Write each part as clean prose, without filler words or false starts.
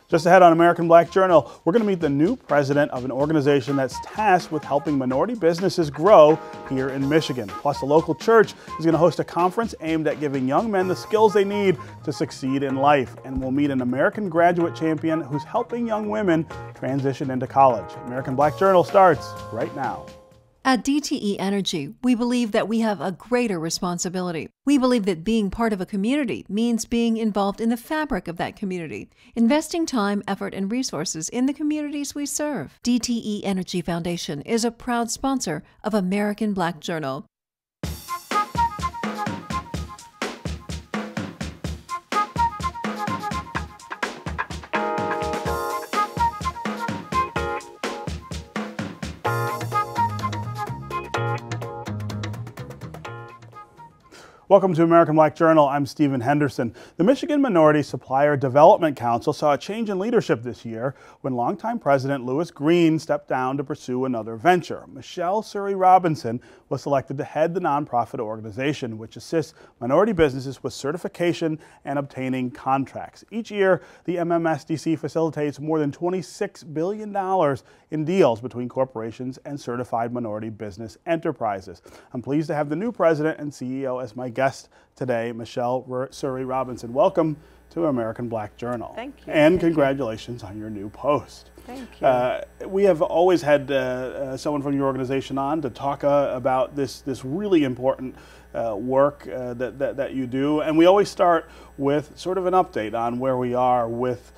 Just ahead on American Black Journal, we're going to meet the new president of an organization that's tasked with helping minority businesses grow here in Michigan. Plus, a local church is going to host a conference aimed at giving young men the skills they need to succeed in life. And we'll meet an American graduate champion who's helping young women transition into college. American Black Journal starts right now. At DTE Energy, we believe that we have a greater responsibility. We believe that being part of a community means being involved in the fabric of that community, investing time, effort, and resources in the communities we serve. DTE Energy Foundation is a proud sponsor of American Black Journal. Welcome to American Black Journal. I'm Stephen Henderson. The Michigan Minority Supplier Development Council saw a change in leadership this year when longtime President Lewis Green stepped down to pursue another venture. Michelle Sourie Robinson was selected to head the nonprofit organization, which assists minority businesses with certification and obtaining contracts. Each year, the MMSDC facilitates more than $26 billion in deals between corporations and certified minority business enterprises. I'm pleased to have the new president and CEO as my guest today, Michelle Sourie Robinson. Welcome to American Black Journal. Thank you. And congratulations on your new post. Thank you. We have always had someone from your organization on to talk about this really important work that you do, and we always start with sort of an update on where we are with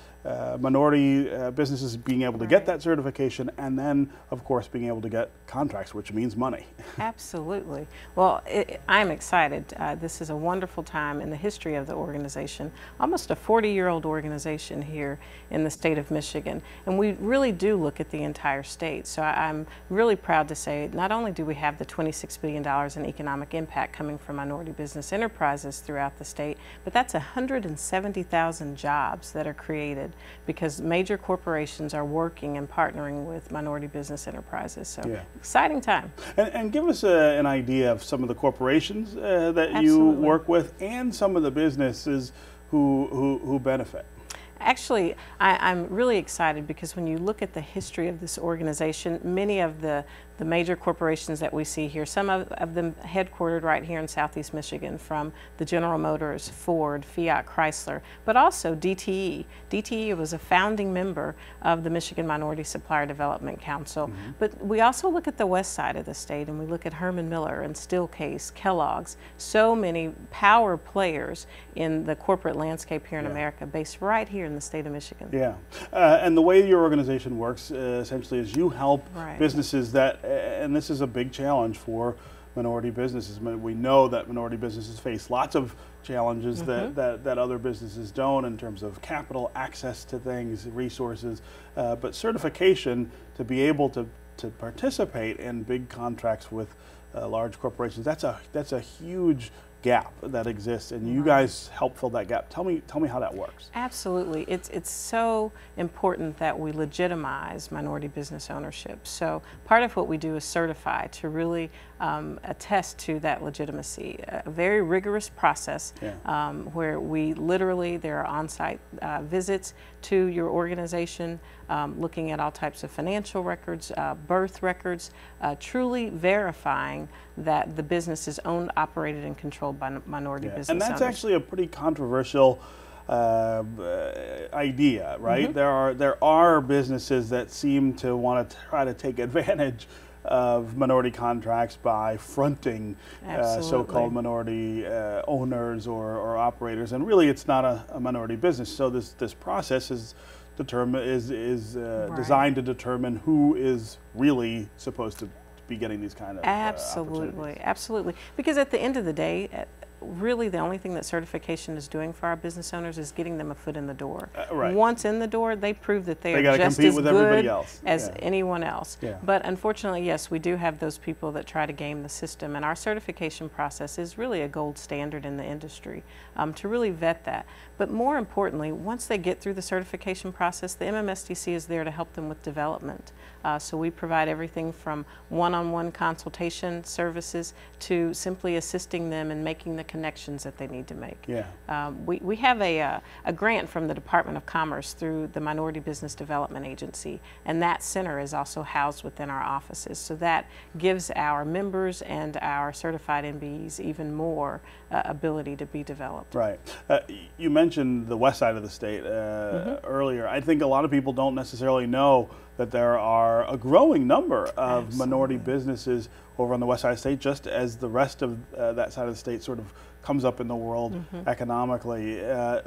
minority businesses being able to get that certification, and then, of course, being able to get contracts, which means money. Absolutely. Well, I'm excited. This is a wonderful time in the history of the organization, almost a 40-year-old organization here in the state of Michigan, and we really do look at the entire state. So I'm really proud to say not only do we have the $26 billion in economic impact coming from minority business enterprises throughout the state, but that's 170,000 jobs that are created because major corporations are working and partnering with minority business enterprises. So exciting time. And give us an idea of some of the corporations that Absolutely. You work with and some of the businesses who benefit. Actually, I'm really excited because when you look at the history of this organization, many of the major corporations that we see here, some of them headquartered right here in Southeast Michigan, from the General Motors, Ford, Fiat, Chrysler, but also DTE. DTE was a founding member of the Michigan Minority Supplier Development Council. But we also look at the west side of the state, and we look at Herman Miller and Steelcase, Kellogg's, so many power players in the corporate landscape here in America, based right here in the state of Michigan. Yeah, and the way your organization works essentially is you help businesses that, and this is a big challenge for minority businesses. We know that minority businesses face lots of challenges that other businesses don't in terms of capital, access to things, resources, but certification to be able to participate in big contracts with large corporations, that's a huge gap that exists, and you guys help fill that gap. Tell me how that works. Absolutely. It's so important that we legitimize minority business ownership. So part of what we do is certify to really attest to that legitimacy. A very rigorous process where we literally, there are on-site visits to your organization, looking at all types of financial records, birth records, truly verifying that the business is owned, operated, and controlled by minority business owners. And that's actually a pretty controversial idea, right? There are businesses that seem to want to try to take advantage of minority contracts by fronting so-called minority owners or operators, and really it's not a minority business. So this process is designed to determine who is really supposed to be getting these kind of Absolutely. Because at the end of the day, really the only thing that certification is doing for our business owners is getting them a foot in the door. Once in the door, they prove that they are just as good as anyone else. But unfortunately, yes, we do have those people that try to game the system, and our certification process is really a gold standard in the industry to really vet that. But more importantly, once they get through the certification process, the MMSDC is there to help them with development. So we provide everything from one-on-one consultation services to simply assisting them in making the connections that they need to make. Yeah. We have a grant from the Department of Commerce through the Minority Business Development Agency, and that center is also housed within our offices. So that gives our members and our certified MBEs even more ability to be developed. Right. You mentioned the west side of the state earlier. I think a lot of people don't necessarily know that there are a growing number of minority businesses over on the west side of the state, just as the rest of that side of the state sort of comes up in the world economically.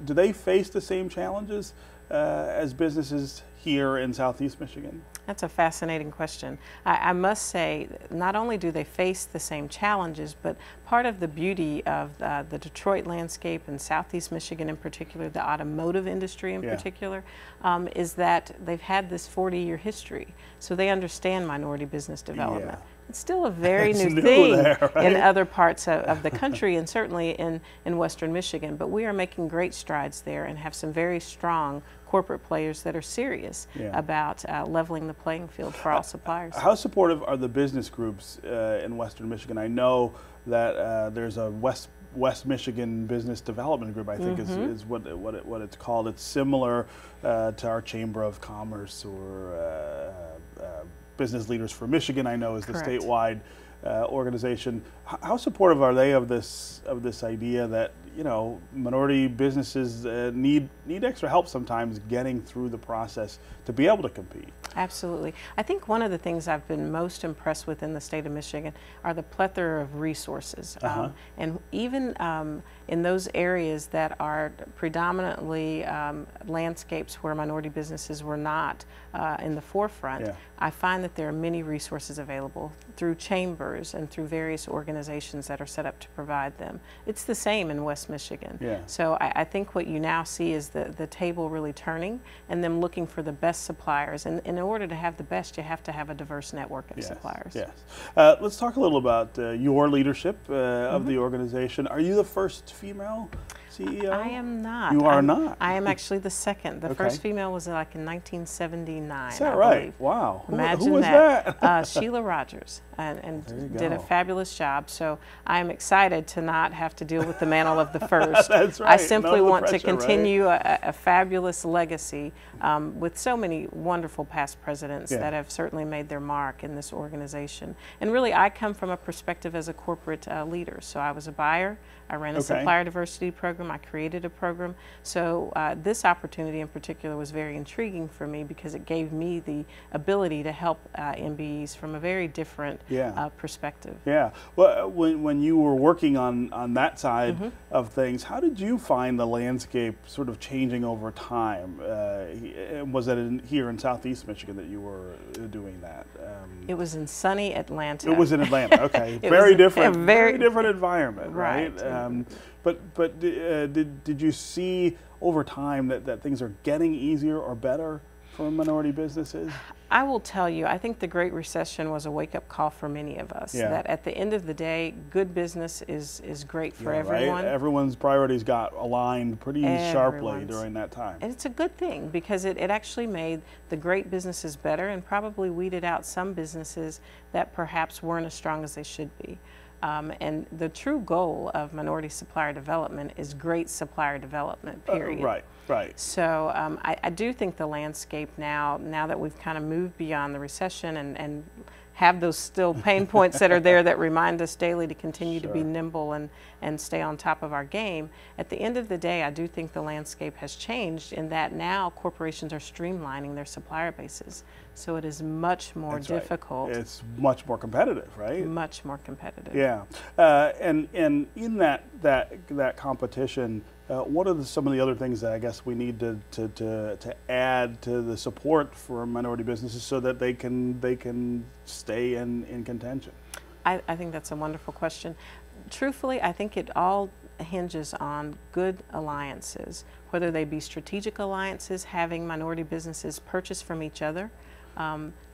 Do they face the same challenges as businesses here in Southeast Michigan? That's a fascinating question. I must say, not only do they face the same challenges, but part of the beauty of the Detroit landscape and Southeast Michigan in particular, the automotive industry in particular, is that they've had this 40-year history. So they understand minority business development. It's still a very new thing in other parts of the country and certainly in Western Michigan, but we are making great strides there and have some very strong corporate players that are serious about leveling the playing field for all suppliers. How supportive are the business groups in Western Michigan? I know that there's a West Michigan Business Development Group, I think is what it's called. It's similar to our Chamber of Commerce or Business Leaders for Michigan, I know, is the statewide organization. How supportive are they of this idea that, you know, minority businesses need extra help sometimes getting through the process to be able to compete? Absolutely. I think one of the things I've been most impressed with in the state of Michigan are the plethora of resources. And even in those areas that are predominantly landscapes where minority businesses were not in the forefront, I find that there are many resources available through chambers and through various organizations that are set up to provide them. It's the same in West Michigan. So I think what you now see is the table really turning and them looking for the best suppliers. And in order to have the best, you have to have a diverse network of suppliers. Let's talk a little about your leadership of the organization. Are you the first female CEO? I am not. You are not? I am actually the second. The first female was like in 1979. Is that right? Believe. Wow. Imagine who was that? Sheila Rogers, and did a fabulous job. So I am excited to not have to deal with the mantle of the first. That's right. I simply want pressure, to continue a fabulous legacy with so many wonderful past presidents that have certainly made their mark in this organization. And really, I come from a perspective as a corporate leader. So I was a buyer. I ran a supplier diversity program. I created a program. So this opportunity in particular was very intriguing for me because it gave me the ability to help MBEs from a very different perspective. Well, when you were working on that side of things, how did you find the landscape sort of changing over time? Was it here in Southeast Michigan that you were doing that? It was in sunny Atlanta. It was in Atlanta. Okay, very different environment, right? But did you see over time that things are getting easier or better for minority businesses? I will tell you, I think the Great Recession was a wake-up call for many of us. That at the end of the day, good business is great for everyone. Right? Everyone's priorities got aligned pretty sharply during that time. And it's a good thing because it actually made the great businesses better and probably weeded out some businesses that perhaps weren't as strong as they should be. And the true goal of minority supplier development is great supplier development, period. Right. So I do think the landscape now that we've kind of moved beyond the recession and have those still pain points that are there that remind us daily to continue to be nimble and stay on top of our game. At the end of the day, I do think the landscape has changed in that now corporations are streamlining their supplier bases. So it is much more difficult. It's much more competitive, right? Much more competitive. And in that competition, what are some of the other things that I guess we need to add to the support for minority businesses so that they can stay in contention? I think that's a wonderful question. Truthfully, I think it all hinges on good alliances, whether they be strategic alliances, having minority businesses purchase from each other,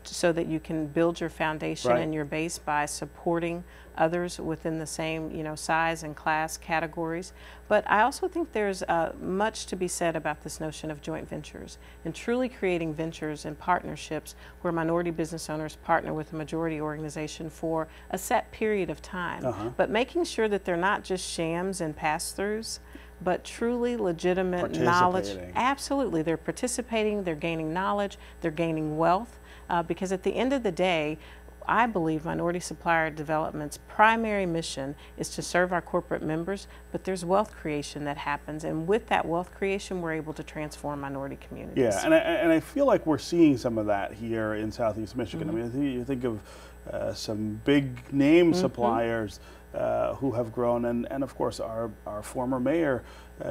so that you can build your foundation Right. and your base by supporting others within the same, size and class categories. But I also think there's much to be said about this notion of joint ventures and truly creating ventures and partnerships where minority business owners partner with a majority organization for a set period of time, but making sure that they're not just shams and pass-throughs, but truly legitimate knowledge. Absolutely, they're participating, they're gaining knowledge, they're gaining wealth, because at the end of the day, I believe Minority Supplier Development's primary mission is to serve our corporate members, but there's wealth creation that happens, and with that wealth creation, we're able to transform minority communities. Yeah, and I feel like we're seeing some of that here in Southeast Michigan. I mean, you think of some big name suppliers who have grown, and of course our former mayor,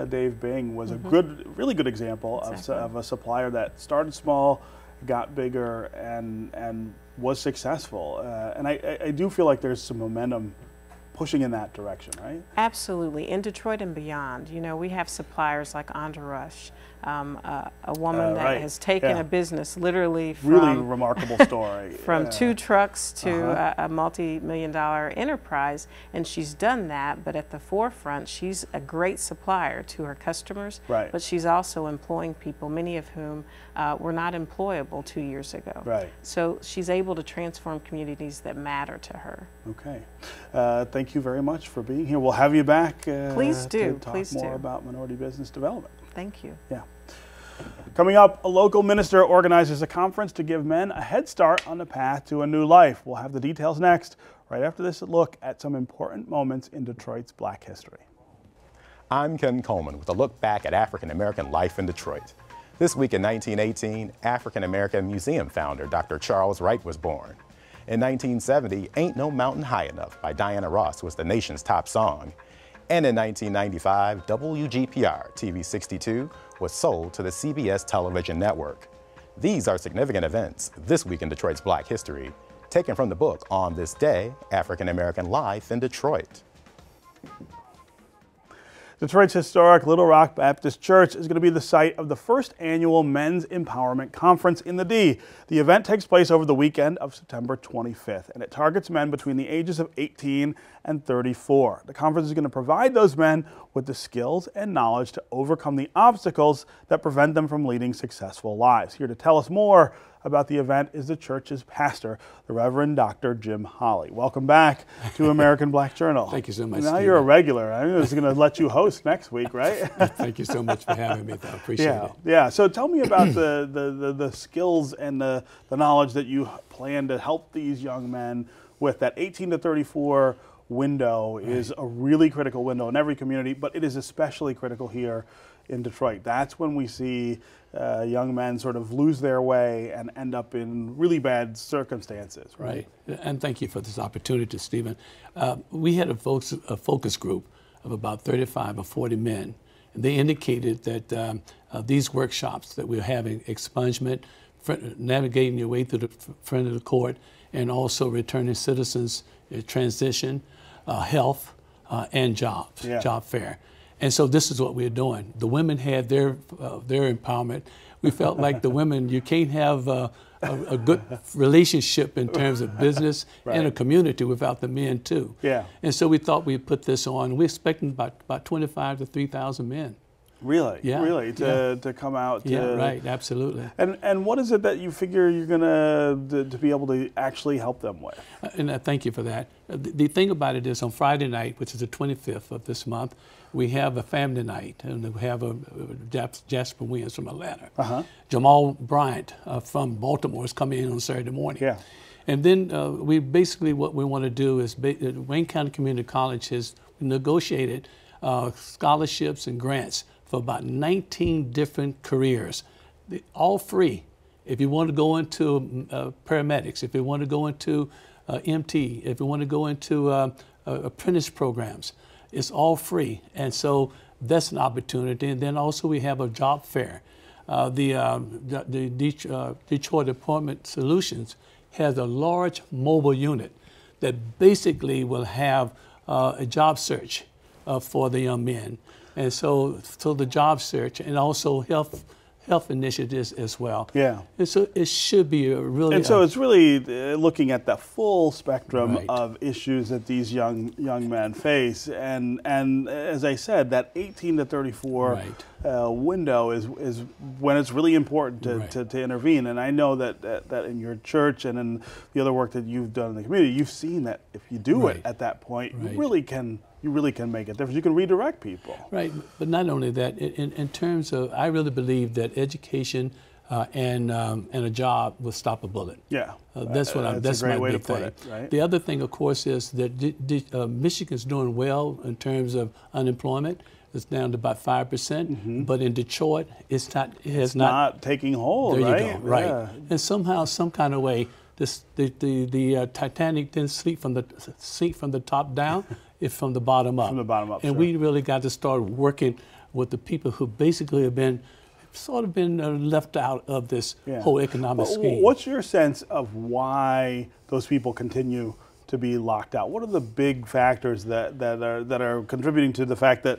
Dave Bing, was a really good example of a supplier that started small, got bigger, and was successful. And I do feel like there's some momentum pushing in that direction, right? Absolutely. In Detroit and beyond, we have suppliers like Andra Rush, a woman that has taken a business literally from really remarkable story from 2 trucks to a multi-million-dollar enterprise, and she's done that. But at the forefront, she's a great supplier to her customers. Right. But she's also employing people, many of whom were not employable 2 years ago. Right. So she's able to transform communities that matter to her. Okay. Thank you very much for being here. We'll have you back. Please do. To talk Please more do. about minority business development. Thank you. Yeah. Coming up, a local minister organizes a conference to give men a head start on the path to a new life. We'll have the details next, right after this look at some important moments in Detroit's Black history. I'm Ken Coleman with a look back at African American life in Detroit. This week in 1918, African American museum founder Dr. Charles Wright was born. In 1970, Ain't No Mountain High Enough by Diana Ross was the nation's top song. And in 1995, WGPR TV 62 was sold to the CBS television network. These are significant events this week in Detroit's Black history, taken from the book On This Day, African American Life in Detroit. Detroit's historic Little Rock Baptist Church is going to be the site of the first annual Men's Empowerment Conference in the D. The event takes place over the weekend of September 25th, and it targets men between the ages of 18 and 34. The conference is going to provide those men with the skills and knowledge to overcome the obstacles that prevent them from leading successful lives. Here to tell us more about the event is the church's pastor, the Reverend Dr. Jim Holley. Welcome back to American Black Journal. Thank you so much, Now Stephen. you're a regular. I'm just going to let you host next week, right? Thank you so much for having me. I appreciate it. Yeah. So tell me about the skills and the knowledge that you plan to help these young men with. That 18 to 34 window is a really critical window in every community, but it is especially critical here in Detroit. That's when we see young men sort of lose their way and end up in really bad circumstances. Right. And thank you for this opportunity, Stephen. We had a focus group of about 35 or 40 men, and they indicated that these workshops that we're having, expungement, navigating your way through the front of the court, and also returning citizens, transition, health, and jobs, job fair. And so this is what we're doing. The women had their empowerment. We felt like the women, you can't have a good relationship in terms of business and a community without the men too. Yeah. And so we thought we'd put this on. We're expecting about 25 to 3,000 men. Really? Yeah. Really? To come out? Yeah, right, absolutely. And what is it that you figure you're going to be able to actually help them with? And thank you for that. The thing about it is on Friday night, which is the 25th of this month, we have a family night, and we have Jasper Williams from Atlanta. Jamal Bryant from Baltimore is coming in on Saturday morning. Yeah. And then we basically, what we want to do is, Wayne County Community College has negotiated scholarships and grants for about 19 different careers, all free. If you want to go into paramedics, if you want to go into MT, if you want to go into apprentice programs, it's all free. And so that's an opportunity. And then also we have a job fair. The Detroit Employment Solutions has a large mobile unit that basically will have a job search for the young men. And so the job search, and also health health initiatives as well. Yeah. And so it should be a really... And so it's really looking at the full spectrum Right. of issues that these young men face. And as I said, that 18 to 34 Right. window is when it's really important Right. to intervene. And I know that in your church and in the other work that you've done in the community, you've seen that if you do Right. it at that point, Right. you really can make a difference. You can redirect people. Right, but not only that, in terms of, I really believe that education and a job will stop a bullet. Yeah, that's what that's a great my way big to put thing. it, right? The other thing, of course, is that Michigan's doing well in terms of unemployment. It's down to about 5%, but in Detroit, it's not. It has not taking hold. There right? you go. Right, Yeah. and somehow, some kind of way, the Titanic didn't sink from the top down. It's from the bottom up. From the bottom up. And sure. we really got to start working with the people who basically have been left out of this Yeah. whole economic scheme. What's your sense of why those people continue to be locked out? What are the big factors that are contributing to the fact that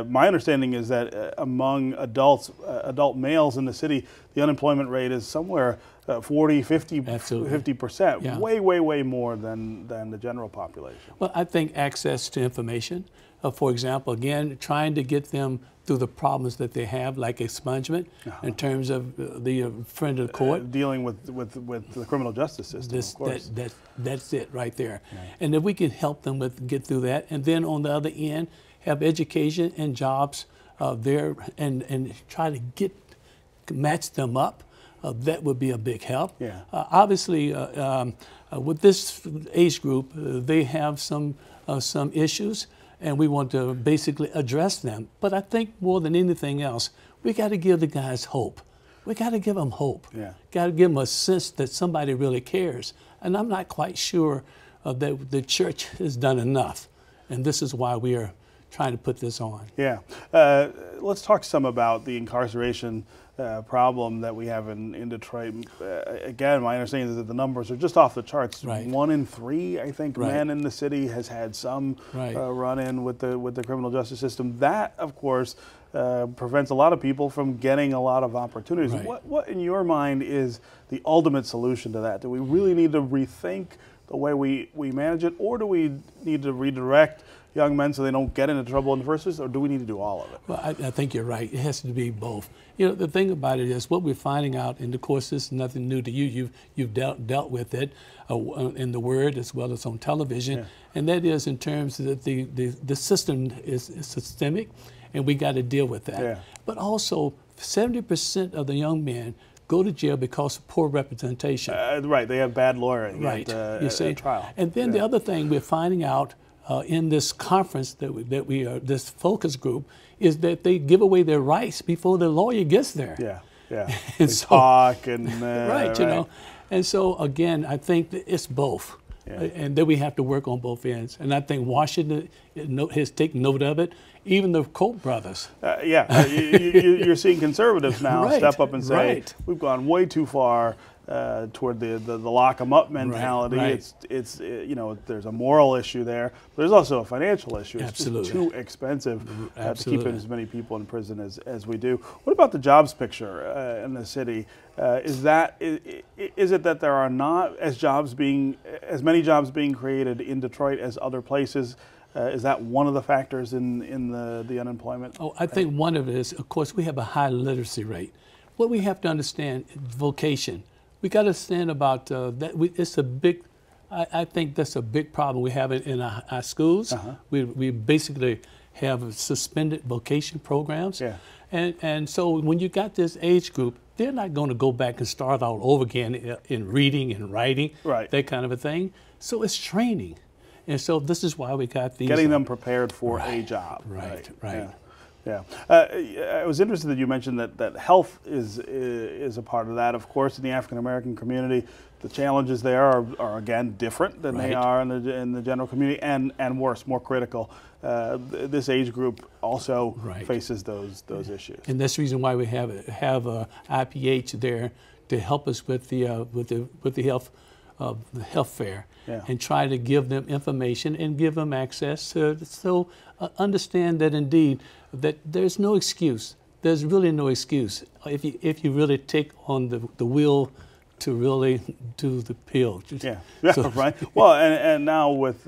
my understanding is that among adult males in the city, the unemployment rate is somewhere 40, 50, Absolutely. 50%, Yeah. way more than the general population. Well, I think access to information, for example, again, trying to get them through the problems that they have, like expungement, in terms of the friend of the court. Dealing with the criminal justice system, of course. That's it right there. Right. And if we can help them get through that, and then on the other end, have education and jobs there, and try to match them up, that would be a big help. Yeah. Obviously, with this age group, they have some issues, and we want to basically address them. But I think more than anything else, we got to give the guys hope. We got to give them hope. Yeah. Got to give them a sense that somebody really cares. And I'm not quite sure that the church has done enough. And this is why we are trying to put this on. Yeah. Let's talk some about the incarceration problem that we have in Detroit. Again, my understanding is that the numbers are just off the charts. Right. 1 in 3, I think, Right. men in the city has had some Right. run-in with the criminal justice system. That, of course, prevents a lot of people from getting a lot of opportunities. Right. What, in your mind, is the ultimate solution to that? Do we really need to rethink the way we manage it, or do we need to redirect young men so they don't get into trouble in the first place, or do we need to do all of it? Well, I think you're right. It has to be both. You know, the thing about it is what we're finding out, and of course this is nothing new to you. You've dealt with it in the Word as well as on television, Yeah. and that is in terms that the system is systemic, and we got to deal with that. Yeah. But also, 70% of the young men go to jail because of poor representation. Right, they have bad lawyering Right, at, you see. at trial. And then the other thing we're finding out in this conference that we are, this focus group, is that they give away their rights before the lawyer gets there. Yeah, yeah. And They so- talk and Right, you know. And so again, I think that it's both. Yeah. And then we have to work on both ends. And I think Washington has taken note of it. Even the Koch brothers. You're seeing conservatives now Right, step up and say, right. we've gone way too far toward the lock 'em up mentality. right. It's you know, there's a moral issue there, but there's also a financial issue. It's Absolutely. just too expensive to keep Absolutely. as many people in prison as we do. What about the jobs picture in the city? Is it that there are not as many jobs being created in Detroit as other places? Is that one of the factors in the unemployment? Oh, I think one of it is, of course, we have a high literacy rate. What we have to understand is vocation. We got to understand about that. It's a big. I think that's a big problem we have in our schools. Uh-huh. We basically have suspended vocation programs. Yeah. And so when you got this age group, they're not going to go back and start all over again in reading and writing, Right. that kind of a thing. So it's training. And so this is why we got these. Getting them prepared for a Right, job. right. Yeah. I was interested that you mentioned that health is a part of that. Of course, in the African American community, the challenges there are again different than they Right. are in the general community, and worse, more critical. This age group also Right. faces those issues. And that's the reason why we have a IPH there to help us with the health fair, Yeah. and try to give them information and give them access to understand that indeed that there's no excuse there's really no excuse if you really take on the will to really do the pill. Yeah, So, right. Well, and now with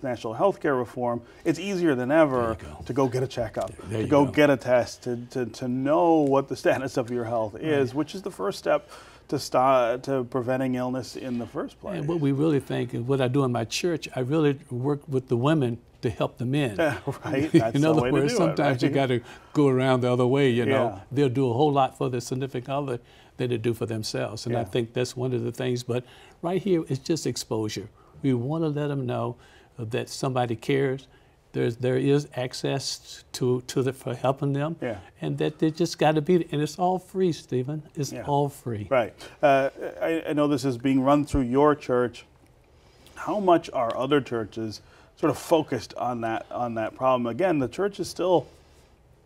national health care reform, it's easier than ever to go get a checkup, to go get a test, to know what the status of your health is, which is the first step to preventing illness in the first place. And what we really think, and what I do in my church, I really work with the women to help the men. Right. That's in the other way words, to do sometimes it, you got to go around the other way. You know, Yeah. they'll do a whole lot for their significant other than they do for themselves, and I think that's one of the things. But right here, it's just exposure. We want to let them know that somebody cares. There is access for helping them, and that they just got to be, and it's all free, Stephen. It's all free. Right. I know this is being run through your church. How much are other churches sort of focused on that problem? Again, the church is still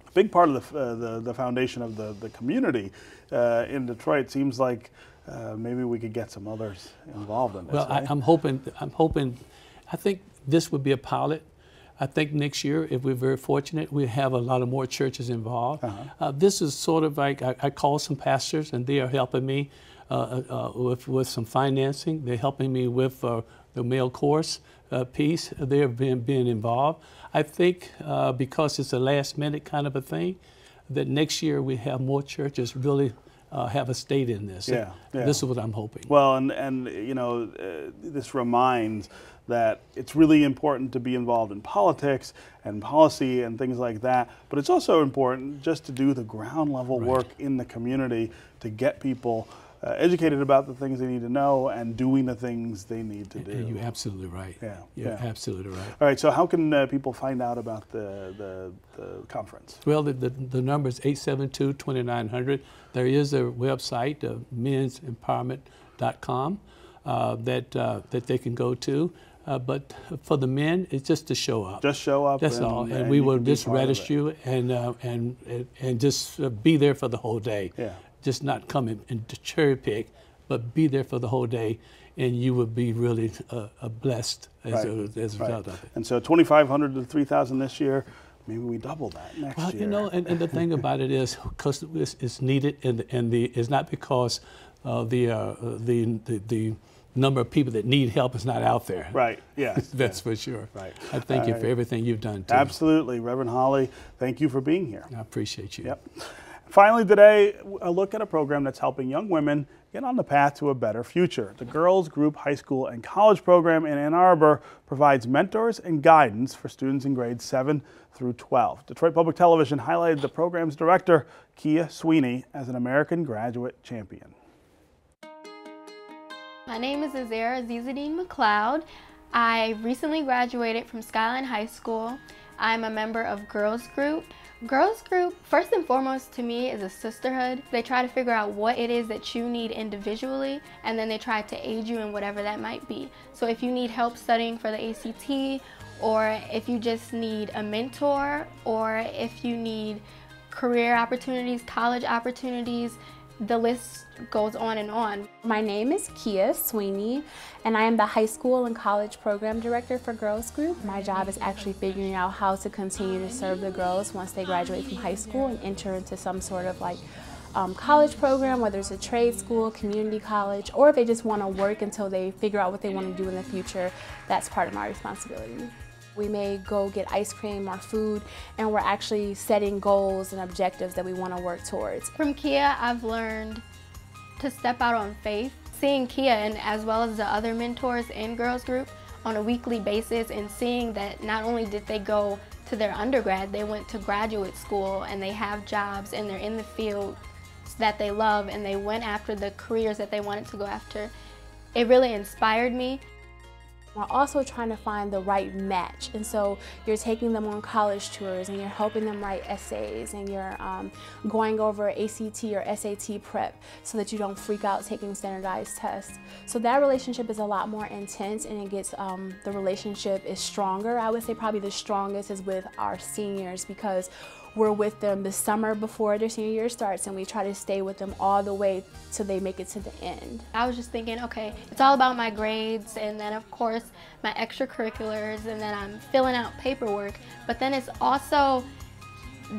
a big part of the foundation of the community in Detroit. Seems like maybe we could get some others involved in this. Well, right? I'm hoping. I think this would be a pilot. I think next year, if we're very fortunate, we have a lot of more churches involved. This is sort of like, I call some pastors, and they are helping me with some financing. They're helping me with the male course piece. They're being involved. I think because it's a last minute kind of a thing, that next year we have more churches really have a stake in this. Yeah. This is what I'm hoping. Well, and you know, this reminds that it's really important to be involved in politics and policy and things like that, but it's also important just to do the ground level work in the community to get people educated about the things they need to know and doing the things they need to do. You're absolutely right. You're absolutely right. All right, so how can people find out about the conference? Well, the number is 872-2900. There is a website, mensempowerment.com, that they can go to. But for the men, it's just to show up. Just show up. That's all. And we will just register you and just be there for the whole day. Yeah. Just not come and cherry pick, but be there for the whole day, and you will be really blessed as a result of it. And so 2,500 to 3,000 this year. Maybe we double that next year. Well, you know, and the thing about it is, because it's needed, and it's not because the number of people that need help is not out there. Right, yes. That's for sure. Right. I thank you for everything you've done, too. Absolutely. Reverend Holley, thank you for being here. I appreciate you. Yep. Finally today, a look at a program that's helping young women get on the path to a better future. The Girls Group High School and College program in Ann Arbor provides mentors and guidance for students in grades 7 through 12. Detroit Public Television highlighted the program's director, Kia Sweeney, as an American Graduate Champion. My name is Azera Azizadine McLeod. I recently graduated from Skyline High School. I'm a member of Girls Group. Girls Group, first and foremost to me, is a sisterhood. They try to figure out what it is that you need individually, and then they try to aid you in whatever that might be. So if you need help studying for the ACT, or if you just need a mentor, or if you need career opportunities, college opportunities, the list goes on and on. My name is Kia Sweeney, and I am the high school and college program director for Girls Group. My job is actually figuring out how to continue to serve the girls once they graduate from high school and enter into some sort of college program, whether it's a trade school, community college, or if they just want to work until they figure out what they want to do in the future. That's part of my responsibility. We may go get ice cream or food, and we're actually setting goals and objectives that we want to work towards. From Kia, I've learned to step out on faith. Seeing Kia, and as well as the other mentors in Girls Group, on a weekly basis, and seeing that not only did they go to their undergrad, they went to graduate school, and they have jobs, and they're in the field that they love, and they went after the careers that they wanted to go after. It really inspired me. We're also trying to find the right match, and so you're taking them on college tours and you're helping them write essays, and you're going over ACT or SAT prep so that you don't freak out taking standardized tests. So that relationship is a lot more intense, and it gets the relationship is stronger. I would say probably the strongest is with our seniors, because we're with them the summer before their senior year starts, and we try to stay with them all the way till they make it to the end. I was just thinking, okay, it's all about my grades, and then of course my extracurriculars, and then I'm filling out paperwork, but then it's also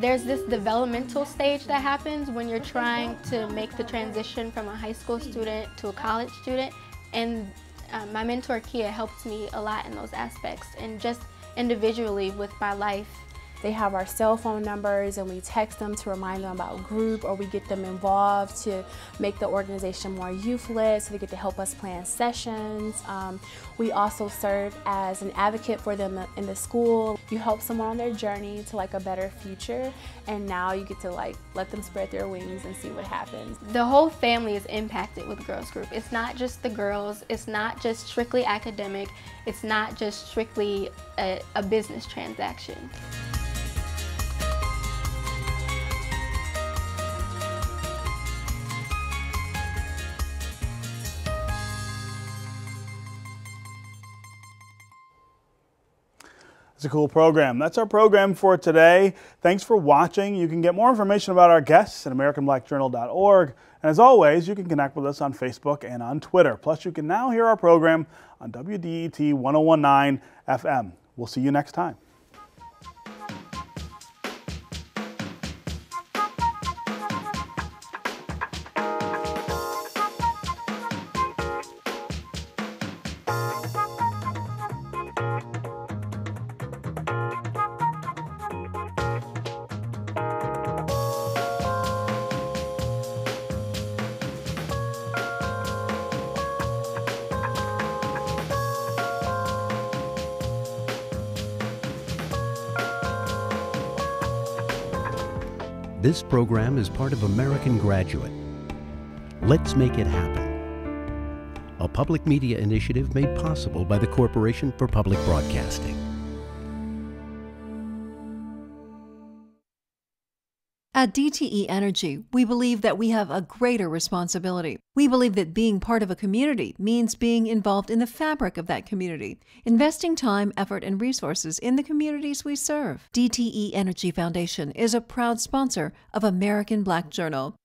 There's this developmental stage that happens when you're trying to make the transition from a high school student to a college student, and my mentor Kia helped me a lot in those aspects, and just individually with my life. They have our cell phone numbers and we text them to remind them about group, or we get them involved to make the organization more youth-led, so they get to help us plan sessions. We also serve as an advocate for them in the school. You help someone on their journey to like a better future, and now you get to like let them spread their wings and see what happens. The whole family is impacted with Girls Group. It's not just the girls, it's not just strictly academic, it's not just strictly a business transaction. It's a cool program. That's our program for today. Thanks for watching. You can get more information about our guests at AmericanBlackJournal.org. And as always, you can connect with us on Facebook and on Twitter. Plus, you can now hear our program on WDET 1019 FM. We'll see you next time. This program is part of American Graduate. Let's make it happen. A public media initiative made possible by the Corporation for Public Broadcasting. At DTE Energy, we believe that we have a greater responsibility. We believe that being part of a community means being involved in the fabric of that community, investing time, effort, and resources in the communities we serve. DTE Energy Foundation is a proud sponsor of American Black Journal.